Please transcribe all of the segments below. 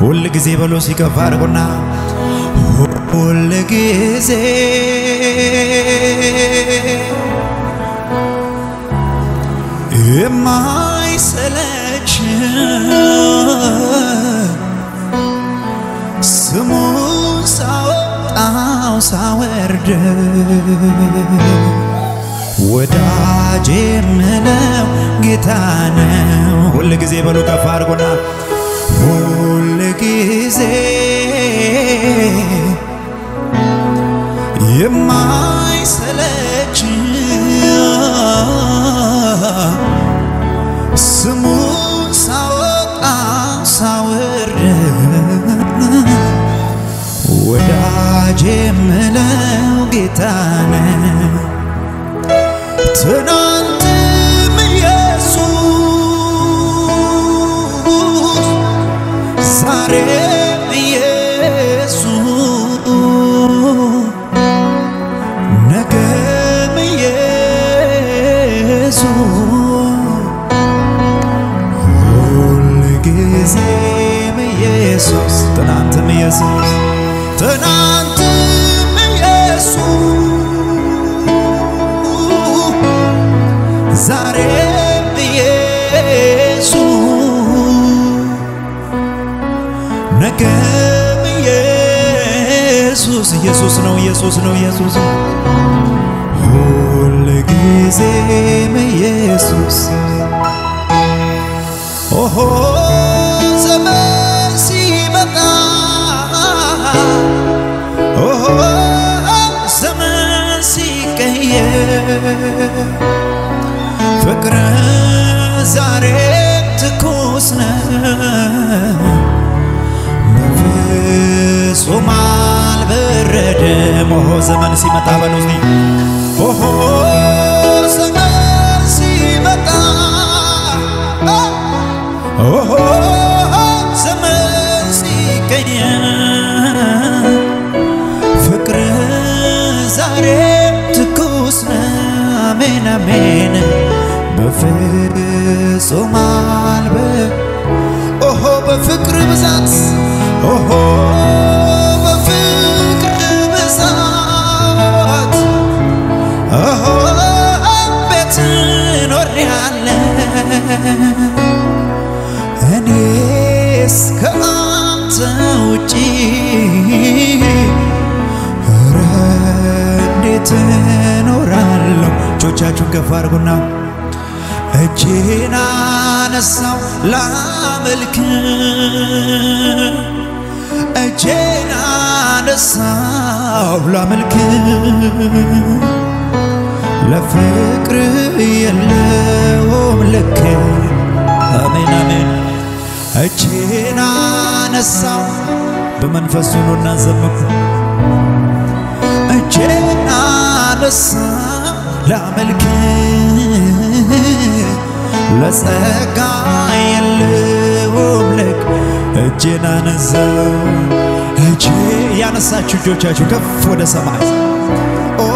ሁል ጊዜ በሎ ሲከፋ አድርጎና ሁል ጊዜ የማይሰለች ስሙን ሳወጣው ሳወርድ ወዳጄ ምለው ጌታ ነው ሁል ጊዜ በሎ ከፍ አድርጎና ሁል ጊዜ የማይሰለች ስሙን ሳወጣ ሳወርድ ወዳጄ ምለው ጌታ ነው ትናንትም ኢየሱስ ዛሬም ኢየሱስ ነገም ኢየሱስ ሁል ጊዜም ኢየሱስ ትናንትም ኢየሱስ ትናንትም ኢየሱስ ዛሬም ኢየሱስ ነገም ኢየሱስ ኢየሱስ ነው ኢየሱስ ነው ኢየሱስ ሁል ጊዜም ኢየሱስ ኦሆ ዘመን ሲመጣ ኦሆ ዘመን ሲቀየር ፍቅር ዛሬ ትኩስ ነው በፍጹም አልበረደም ኦሆ ዘመን ሲመጣ በሉኝ ኦሆ ዘመን ሲመጣ ኦሆ ዘመን ሲቀየር ፍቅር ዛሬ ትኩስ ነው አሜን አሜን በፍጹም ኦሆ በፍቅር ብዛት ኦሆ በፍቅር ብዛት ኦሆ ቤት ኖሬአለሁ እኔስ ከአንተ ውጪ ኧረ እንዴት እኖራለሁ እጆቻችሁን ከፍ አድርጉና እጄን አነሳው ላመልክ እጄን አነሳው ላመልክ ለፍቅር የለውም ልክ አሜን አሜን እጄን አነሳው በመንፈሱ ኑና ዘምሩ እጄን አነሳው ላመልክ ለጸጋ የለውም ልክ እጄን አነሳው እጄ ያነሳችሁ እጆቻችሁ ከፍ ወደ ሰማይ ኦ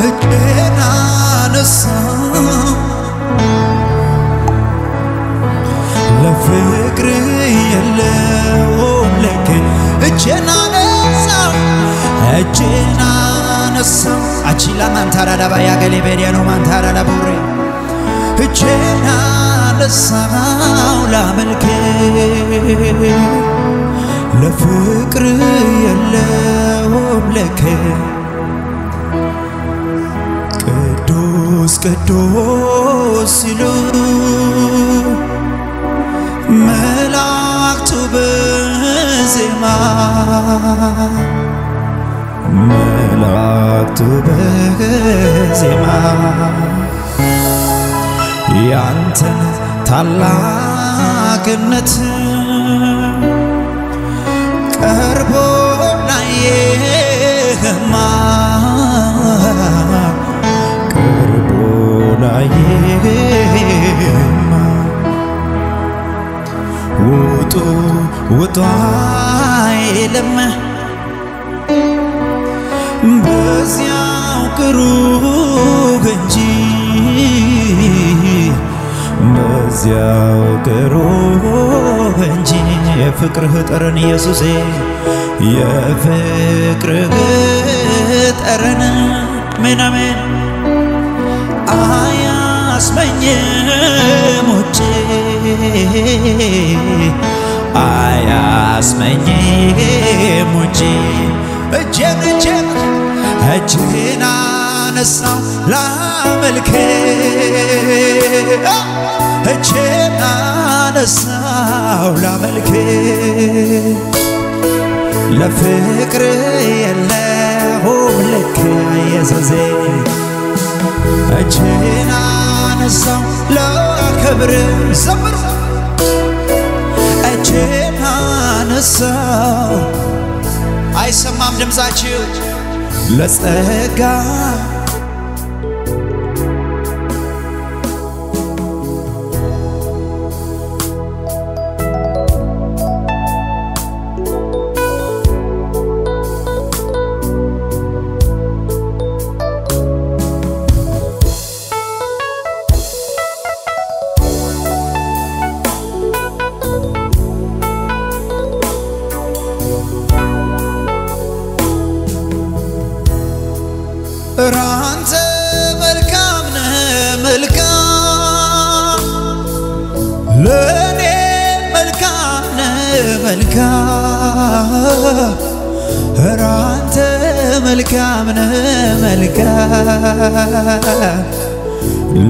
እጄን አነሳው ለፍቅር የለውም ልክ እጄን አነሳው እጄን አነሳው አቺላ ማንታራዳ ባያገሌ በሪያኖ ማንታራዳ ቡሬ እጄን አነሳው ላመልክ ለፍቅር የለውም ልክ ቅዱስ ቅዱስ ሲሉ መላእክቱ በዜማ መላእክቱ በዜማ ያንተን ታላቅነት ቀርቦ ላየህማ ቀርቦ ላየህማ ውጡ ውጡ አይልም በዚያው ቅሩብ እንጂ በዚያው ቅሩብ እንጂ የፍቅርህ ጠረን ኢየሱሴ የፍቅርህ ጠረን አሜን አሜን አያስመኝም ውጪ አያስመኝም ውጪ እጄን አነሳው ላመልክ እጄን አነሳው ላመልክ ለፍቅር የለውም ልክ ኢየሱሴ እጄን አነሳው ለክብር ዘምሩ እጄን አነሳው አይሰማም ድምጻችሁ ለጸጋ ራንተ መልካም ነህ መልካም ለኔ መልካም ነህ መልካም ራንተ መልካም ነህ መልካም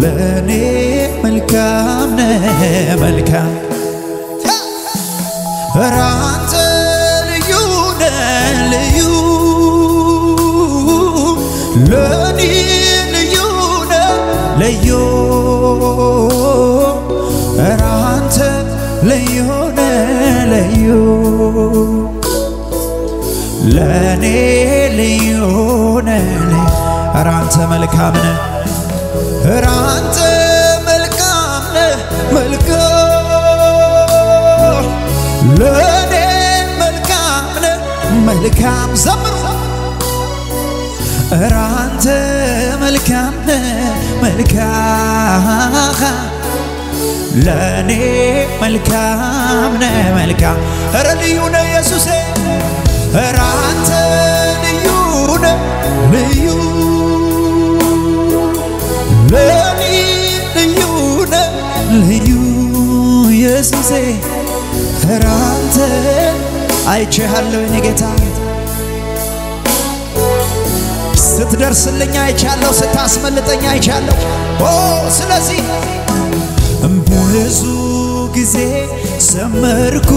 ለኔ መልካም ነህ መልካም ራንተ ልዩ ነህ ልዩ ለኔ ልዩ ነህ ልዩ ራንተ ልዩ ነህ ልዩ ለኔ ልዩ ነህ ራንተ መልካም ነህ ራንተ መልካም ነህ መልካም ለኔ መልካም ነህ መልካም ዘምሩ ራንተ መልካም ነህ መልካም ለኔ መልካም ነህ መልካም ኧረ ልዩ ነህ ኢየሱሴ ራንተ ልዩ ነህ ልዩ ለኔ ልዩ ነህ ልዩ ኢየሱሴ ራንተ አይቼሃለሁ የኔ ጌታ ስትደርስልኝ አይቻለሁ ስታስመልጠኝ አይቻለሁ ስለዚህ ብዙ ጊዜ ዘመርኩ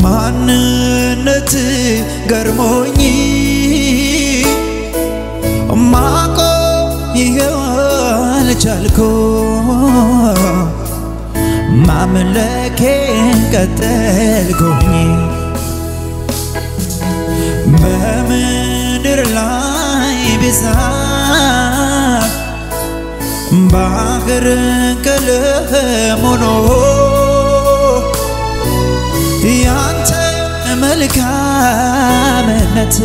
ማንነት ገርሞኝ ማቆም አልቻልኩም ማምለኬን ቀጠልኩኝ በምድር ላይ ብዛት ባህር ቀለም ሆኖ ያንተ መልካምነት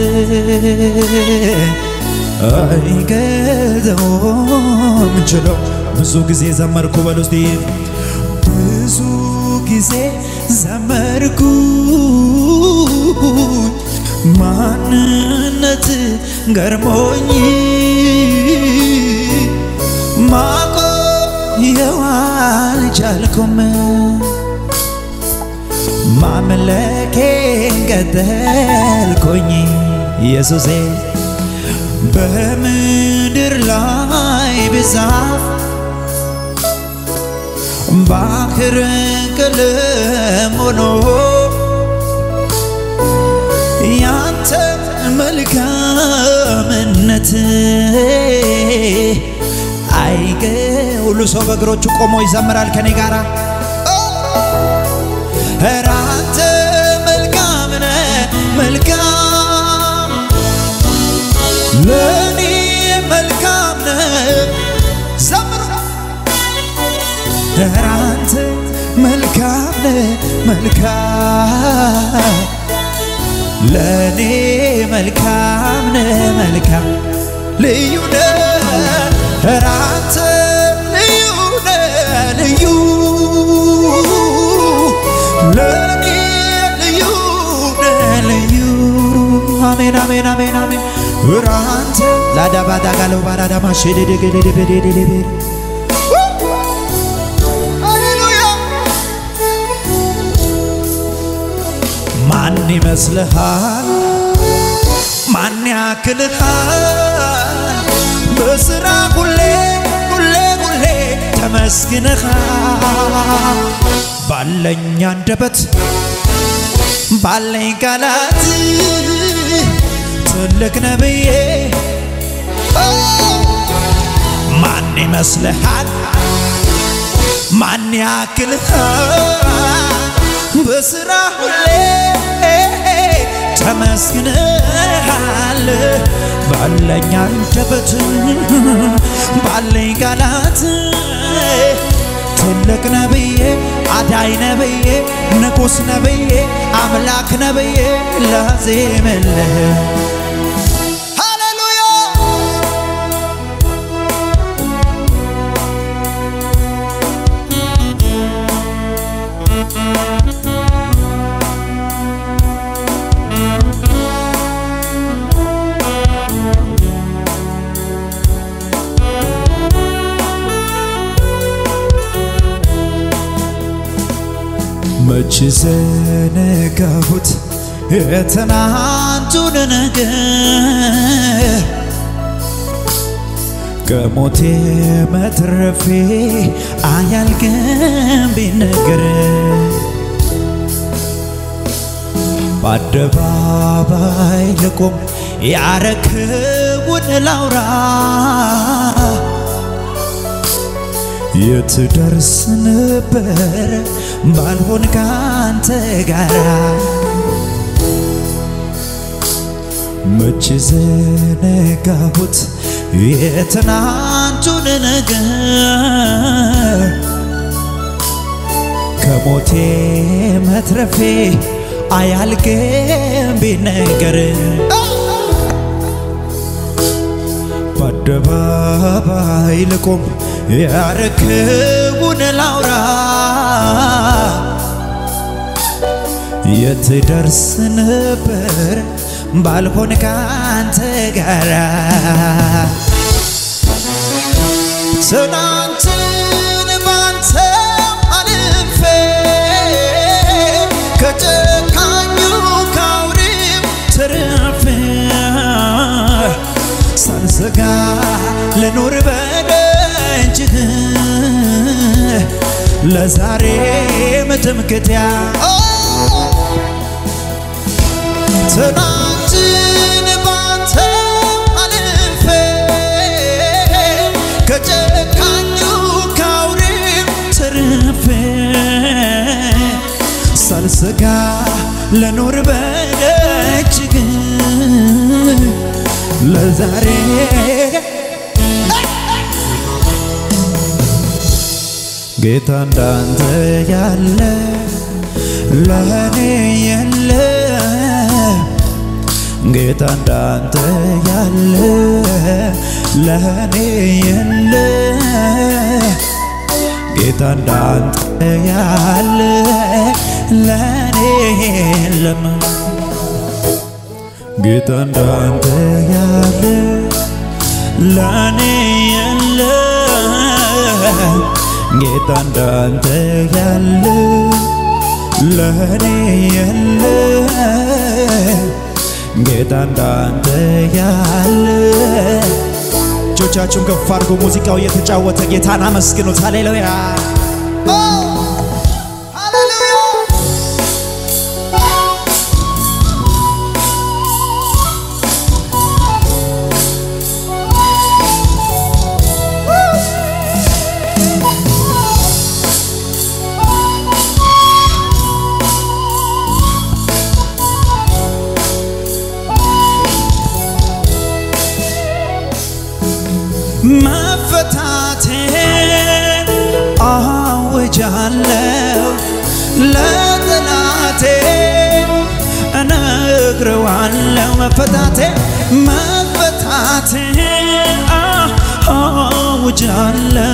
አይገዛውም ችለው ብዙ ጊዜ ዘመርኩ በሉ እስቲ ብዙ ጊዜ ዘመርኩ ማንነት ገርሞኝ ማቆም አልቻልኩም ማምለኬን ቀጠልኩኝ ኢየሱሴ በምድር ላይ ብዛት ባህር ቀለም ሆኖ ያንተ መልካምነት አይገ ሁሉ ሰው በእግሮቹ ቆሞ ይዘምራል ከኔ ጋራ ራንተ መልካም ነህ መልካም ለኔ መልካም ነህ ዘምሩ ራንተ መልካም ነህ መልካም ለኔ መልካም ነህ መልካም ልዩ ነህ ራንተ ልዩ ነህ ልዩ ራንተ ላዳባዳ ጋለው ባራዳ ማሽደደገደደበደደበደ ሃሌሉያ ማን ይመስልሃል ማን ያክልሃል በስራ ሁሌ ተመስግነሃል ባለኝ አንደበት ባለኝ ቃላት ትልቅ ነብዬ ማን ይመስልሃል ማን ያክልሃል በስራ ሁሌ ተመስግነሃል ባለኝ አንደበት ባለኝ ቃላት ትልቅ ነብዬ አዳይ ነብዬ ንጉስ ነብዬ አምላክ ነብዬ ላዜምልህ ሃሌሉያ መች ዘነጋሁት የትናንቱን ነገር ከሞቴ መትረፌ አያልቅም ቢነገር በአደባባይ ልቆም ያረክቡን ላውራ የት ደርስ ነበር ባልሆን ካንተ ጋራ መች ዘነጋሁት የትናንቱን ነገር ከሞቴ መትረፌ አያልቅም ቢነገር በአደባባይ ልቆም ያረክቡን ላውራ የት ደርስ ነበር ባልሆን ካንተ ጋራ ትናንትን ባንተ አልፌ ከጨካኙ ካውሬው ተርፌ ሳልሰጋ ልኖር በደጅህ ለዛሬ መተምከትያ ትናንትን ባንተ አልፌ ከጨካኙ ካውሬው ተርፌ ሳልሰጋ ልኖር በደጅህ ለዛሬ ጌታ እንዳንተ ያለ ለኔ የለ ጌታ እንዳንተ ያለ ለኔ የለ ጌታ እንዳንተ ያለ ለኔ የለም ጌታ እንዳንተ ያለ ለኔ የለ ጌታ እንዳንተ ያለ ለኔ የለ ጌታ እንዳንተ ያለ እጆቻችሁን ከፍ አድርጉ ሙዚቃው እየተጫወተ ጌታን አመስግኑት ሃሌሉያ መፈታቴን አውጃለሁ ለጠላቴ እነግረዋለሁ መፈታቴን አውጃለሁ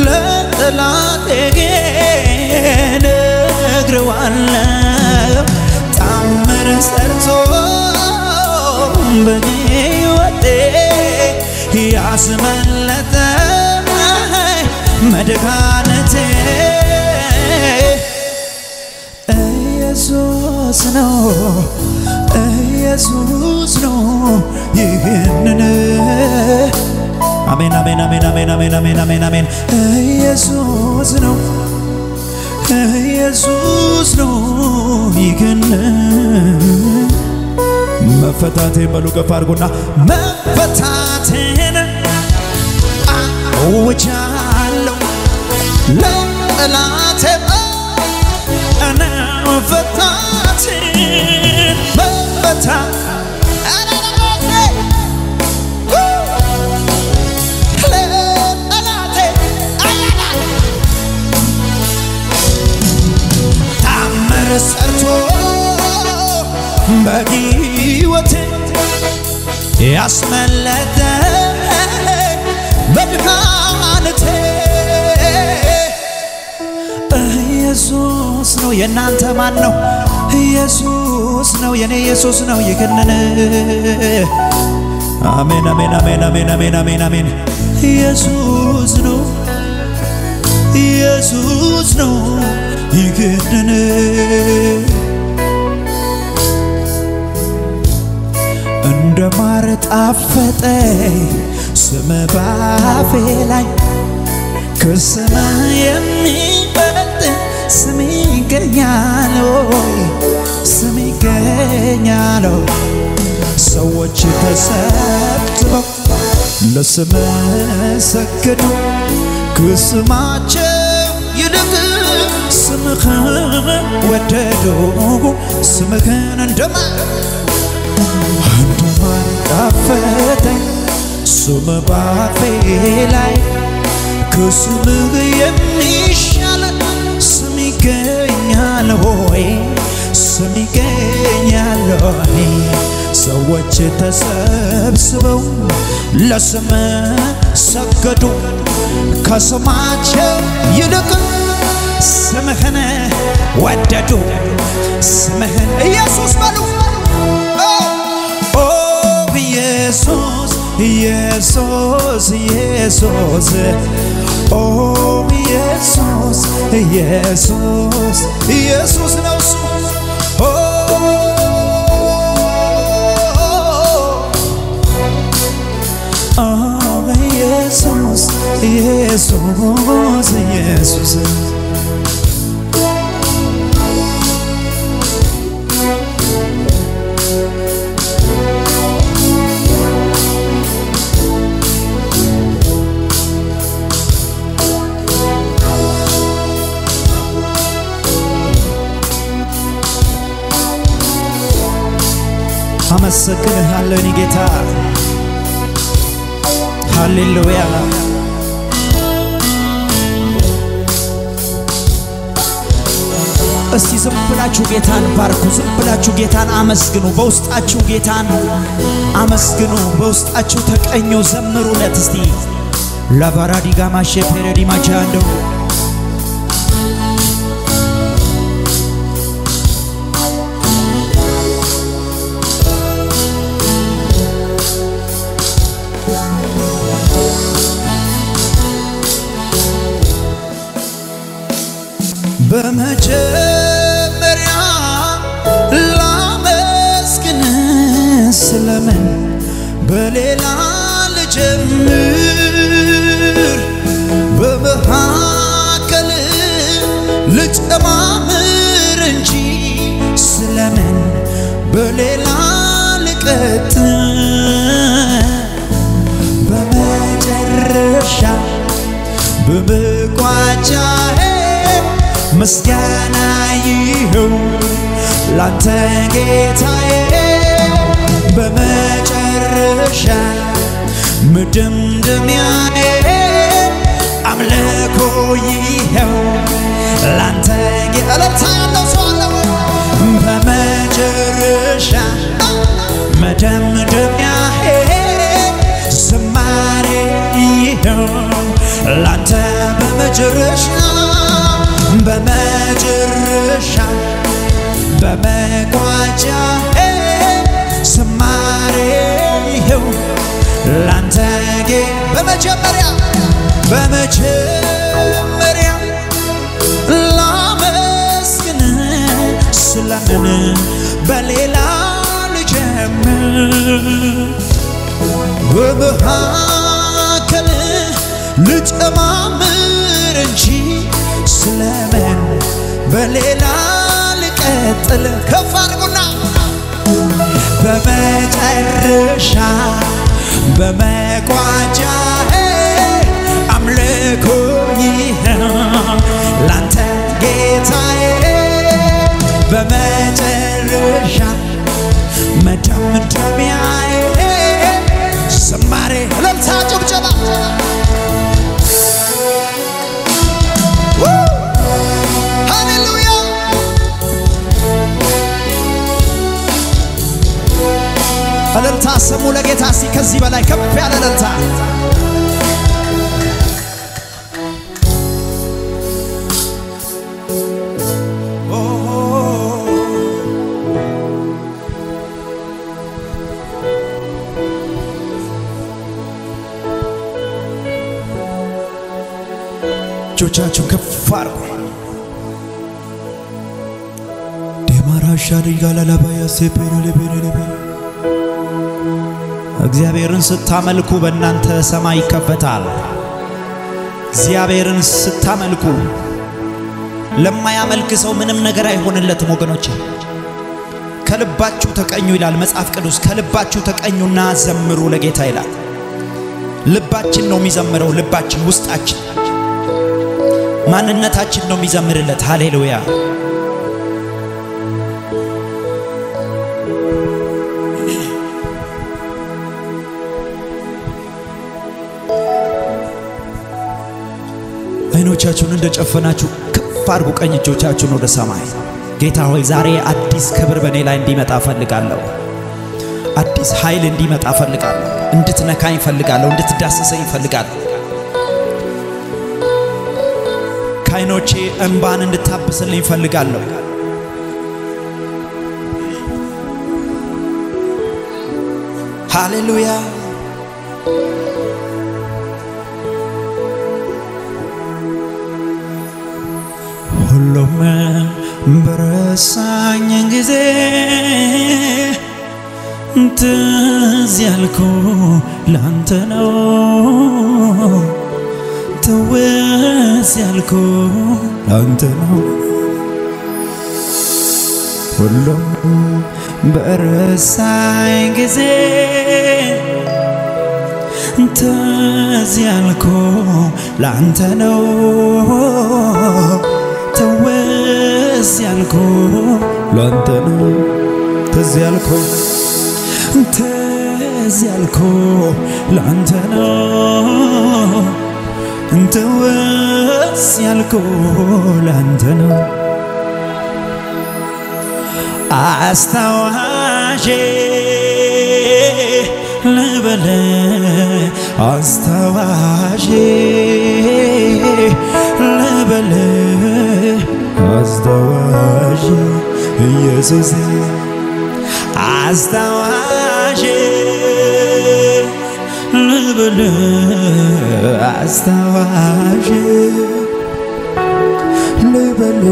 ለጠላቴ እነግረዋለሁ ታምር ሰርቶ በሕይወቴ ያስመለጠ መድኃኒቴ ኢየሱስ ነው ኢየሱስ ነው ይህንን አሜን አሜን አሜን አሜን አሜን አሜን አሜን አሜን ኢየሱስ ነው ኢየሱስ ነው ይህንን መፈታቴን በሉ ገፋ አድርጉና መፈታቴን አውጃለሁ ለጠላቴ أنا وفتاتي مفتات أنا نبغي لطلعتي أنا تعمر سرتو بقيوتي ياسملتي بدخانتي ኢየሱስ ነው የናንተ ማን ነው ኢየሱስ ነው የኔ ኢየሱስ ነው ይከነነ አሜን አሜን አሜን አሜን አሜን አሜን አሜን ኢየሱስ ነው ይከነነ እንደ ማር ጣፈጠ ስም ባፌ ላይ ከስም የሚበልጥ ስም ይገኛል ሰዎች ተሰብስበው ለስም ሰገዱ ከስማቸው ይልቅ ስምህን ወደዱ ስምህን እንደማር ጣፈጠኝ ስም ባፌ ላይ ከስምህ የሚሻል ስም ይገኛል ሆይ ስም ይገኛል ሆይ ሰዎች ተሰብስበው ለስም ሰገዱ ከስማቸው ይልቅ ስምህን ወደዱ ስምህን ኢየሱስ በሉ ኦ ኢየሱስ ኢየሱስ ኢየሱስ ኦ ኢየሱስ ኢየሱስ ኢየሱስ ነው እሱ ኦ ኢየሱስ ኢየሱስ ኢየሱስ አመሰግንሃለሁ እኔ ጌታ ሃሌሉያ እስቲ ዝም ብላችሁ ጌታን ባርኩ ዝም ብላችሁ ጌታን አመስግኑ በውስጣችሁ ጌታን አመስግኑ በውስጣችሁ ተቀኙ ዘምሩለት እስቲ ላባራዲጋ ማሼ ፔሬዲ ማቻንዶ በመጀመሪያ ላመስግን ስለምን በሌላ ልጀምር በመካከል ልጨማምር እንጂ ስለምን በሌላ ልቀጥል በመጨረሻ በመቋጫዬ ምስጋና ይሁን ላንተ ጌታዬ በመጨረሻ መደምደሚያዬ አምልኮ ይሁን ላንተ ጌታዬ በመጨረሻ መደምደሚያዬ ዝማሬ ይሁን ላንተ በመጨረሻ በመጨረሻ በመቋጫዬ ዝማሬ ይኸው ላንተ በመጀመሪያ ላመስግን ስለምን በሌላ ልጀምር በመሃከል ልጨማምር እንጂ ስለምን በሌላ ልቀጥል ከፍ አድርጉና በመጨረሻ በመቋጫዬ አምልኮ ይኸው ላንተ ጌታዬ በመጨረሻ መደምደሚያዬ ዝማሬ እልልታ ጭብጨባ ሃሌሉያ እልልታ ስሙ ለጌታ እስቲ ከዚህ በላይ ከፍ ያለ እልልታ እጆቻችሁን ከፍ አድርጉ ደማራሻ ዲጋላላባያ ሴፔሬሌቤሬሌቤ እግዚአብሔርን ስታመልኩ በእናንተ ሰማይ ይከፈታል እግዚአብሔርን ስታመልኩ ለማያመልክ ሰው ምንም ነገር አይሆንለትም ወገኖቼ ከልባችሁ ተቀኙ ይላል መጽሐፍ ቅዱስ ከልባችሁ ተቀኙና ዘምሩ ለጌታ ይላል ልባችን ነው የሚዘምረው ልባችን ውስጣችን ማንነታችን ነው የሚዘምርለት ሃሌሉያ አይኖቻችሁን እንደጨፈናችሁ ከፍ አድርጉ ቀኝ እጆቻችሁን ወደ ሰማይ ጌታ ሆይ ዛሬ አዲስ ክብር በኔ ላይ እንዲመጣ ፈልጋለሁ አዲስ ኃይል እንዲመጣ ፈልጋለሁ እንድትነካኝ ፈልጋለሁ እንድትዳስሰኝ ፈልጋለሁ ካይኖቼ እንባን እንድታብስልኝ ፈልጋለሁ ሃሌሉያ ሁሉም በረሳኝ ጊዜ ትዝ ያልኩህ ላንተ ነው ትዝ ያልኩህ ላንተ ነው ሁሉም በረሳኝ ጊዜ ትዝ ያልኩህ ላንተ ነው ትዝ ያልኩህ ላንተ ነው ትዝ ያልኩህ ላንተ ነው ትዝ ያልኩህ ላንተ ነው አስታዋሼ ልበል አስታዋሼ ልበል አስታዋሼ ኢየሱስ አስታዋሼ ልበል አስታዋሼ ልበል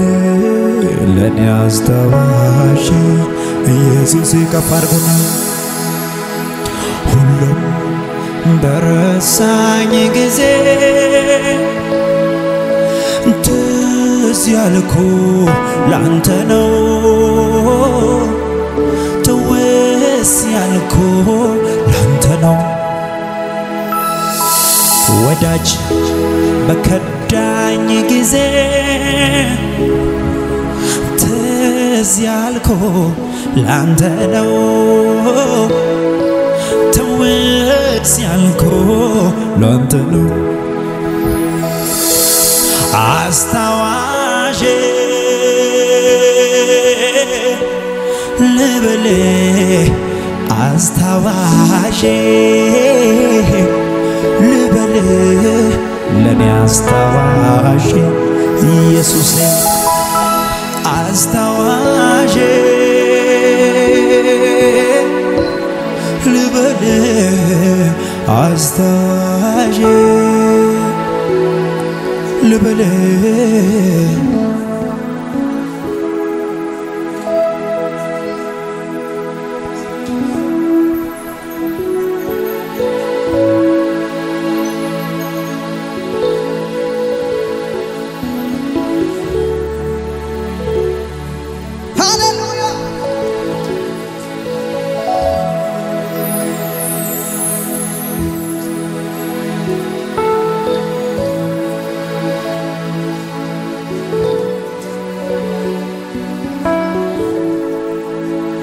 ለኔ አስታዋሼ ኢየሱስ ከፍ አድርጉና ሁሉም በረሳኝ ጊዜ ትዝ ያልኩህ ላንተ ነው ትዝ ያልኩህ ላንተ ነው ወዳጅ በከዳኝ ጊዜ ትዝ ያልኩህ ላንተ ነው ትዝ ያልኩህ ላንተ ነው አስታዋሼ ልበል አስታዋሼ ልበል ለኔ አስታዋሼ ኢየሱስ አስታዋሼ አስታዤ ልበል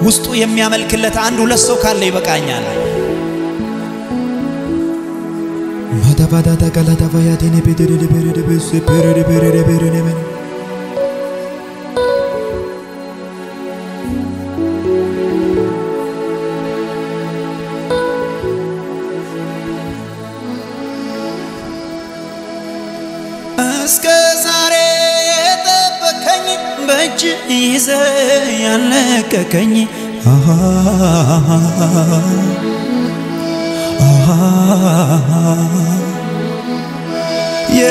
ውስጡ የሚያመልክለት አንድ ሁለት ሰው ካለ ይበቃኛል ማዳባዳ ተቀላታ ፈያቴኔ በደደ በረደ በሰበረደ በረደ በረደ እስከ ዛሬ የጠበቀኝ በእጅ ይዘህ ያለቀቀኝ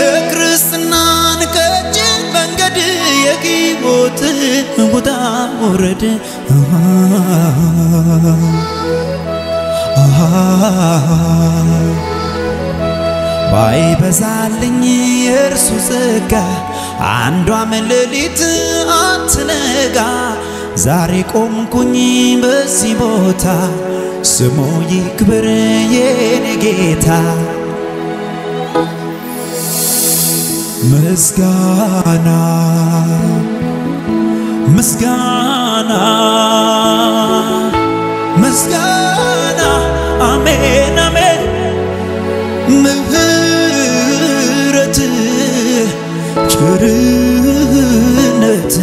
የክርስትናን ከእጅ መንገድ የሕይወት ውጣ ውረድ ባይበዛልኝ የእርሱ ጸጋ አንዷም ሌሊት አትነጋ ዛሬ ቆምኩኝ በዚህ ቦታ ስሙ ይክበር የኔ ጌታ ምስጋና ምስጋና ምስጋና አሜን አሜን ምህረት ቸርነት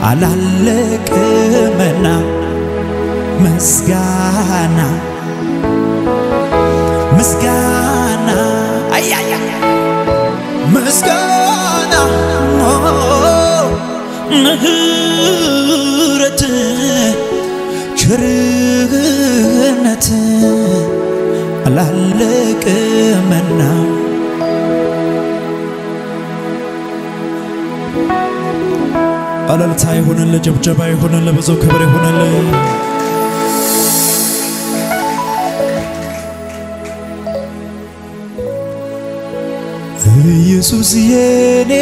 አላለቀምና ምስጋና ምስጋና አያያ ምስጋና ምህረት ቸርነት አላለቀምና አለልታ ይሁንልህ ጀብጀባ ይሁንልህ ብዙ ክብር ይሁንልህ ኢየሱስ የኔ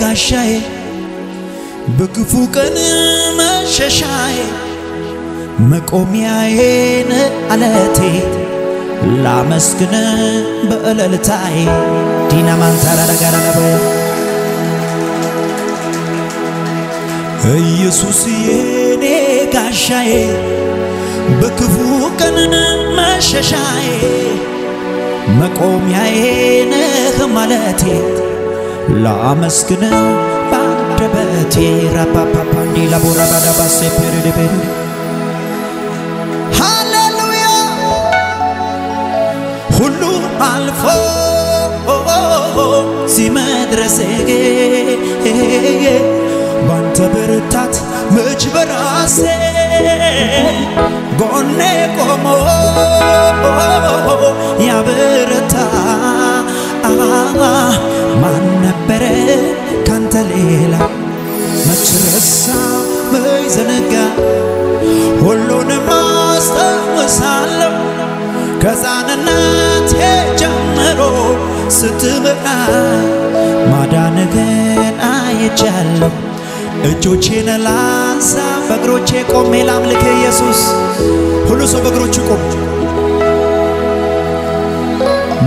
ጋሻዬ በክፉ ቀን መሸሻዬ መቆሚያዬ አለቴ ላመስግን በእልልታዬ ዲናማንታራ ለጋራለበ ኢየሱስ የኔ ጋሻዬ በክፉ ቀን መሸሻዬ መቆሚያዬ ነህ ማለቴ ላመስግን ባንደበቴ ራፓፓፓ እንዲላ ቦራባዳ ባሴ ፔሬዴቤ ሃሌሉያ ሁሉ አልፎ ሲመድረሴ ባንተ ብርታት መች በራሴ ጎኔ ቆሞ ያበረታ ማን ነበረ ካንተ ሌላ መች ረሳ መች ዘነጋ ሁሉንም አስታውሳለሁ ከሕፃንነቴ ጀምሮ ስትመራ ማዳንህን አይቻለሁ እጆቼን ላንሳ በእግሮቼ ቆሜ ላምልክ ኢየሱስ ሁሉ ሰው በእግሮቹ ቆም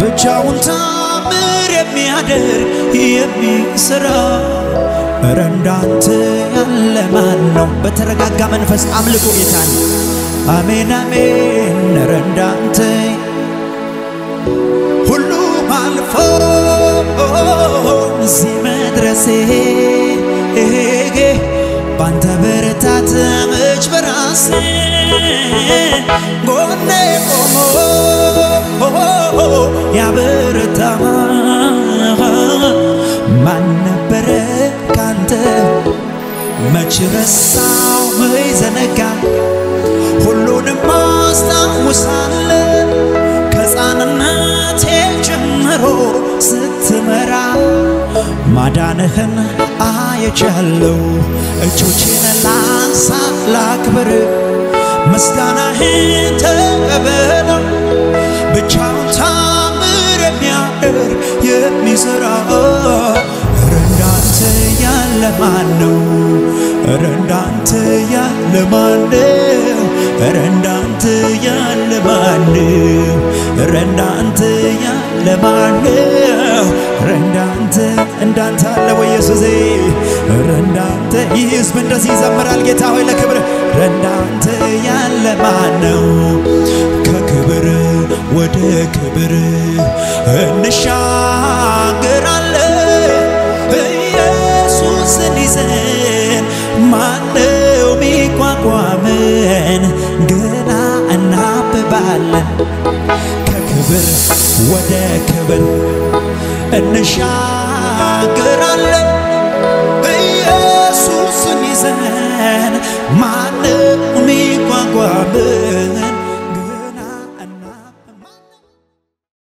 ብቻውን ታምር የሚያደርግ የሚሰራ ኧረ እንዳንተ ያለ ማን ነው በተረጋጋ መንፈስ አምልኮ ጌታን አሜን አሜን ኧረ እንዳንተ ሁሉ አልፎ እዚህ መድረሴ ባንተ ብርታት መች በራሴ ጎኔ ቆሞ ያበረታ ማን ነበረ ካንተ መች ረሳው መች ዘነጋ ሁሉንም አስታውሳለሁ ከሕፃንነቴ ከሕፃንነቴ ጀምሮ ስትመራ ማዳንህን አይቻለሁ እጆቼን ላንሳ ላክብር ምስጋናህን ተቀበለው ብቻውን ታምር የሚያደርግ የሚሠራ እንዳንተ ያለ ማን ነው እንዳንተ ያለ ማን ነው እንዳንተ ያለ ማን ነው እንዳንተ ያለ ማን ነው እንዳንተ አለ ወይ ኢየሱሴ እንዳንተ ይህ ሕዝብ እንደዚህ ይዘምራል ጌታ ሆይ ለክብር እንዳንተ ያለ ማን ነው ከክብር ወደ ክብር እንሻገራለን ኢየሱስን ይዘን ማነው ሚቋቋመን ገና እናብባለን ከክብር ወደ ክብር እንሻገራለን ኢየሱስን ይዘን ማነው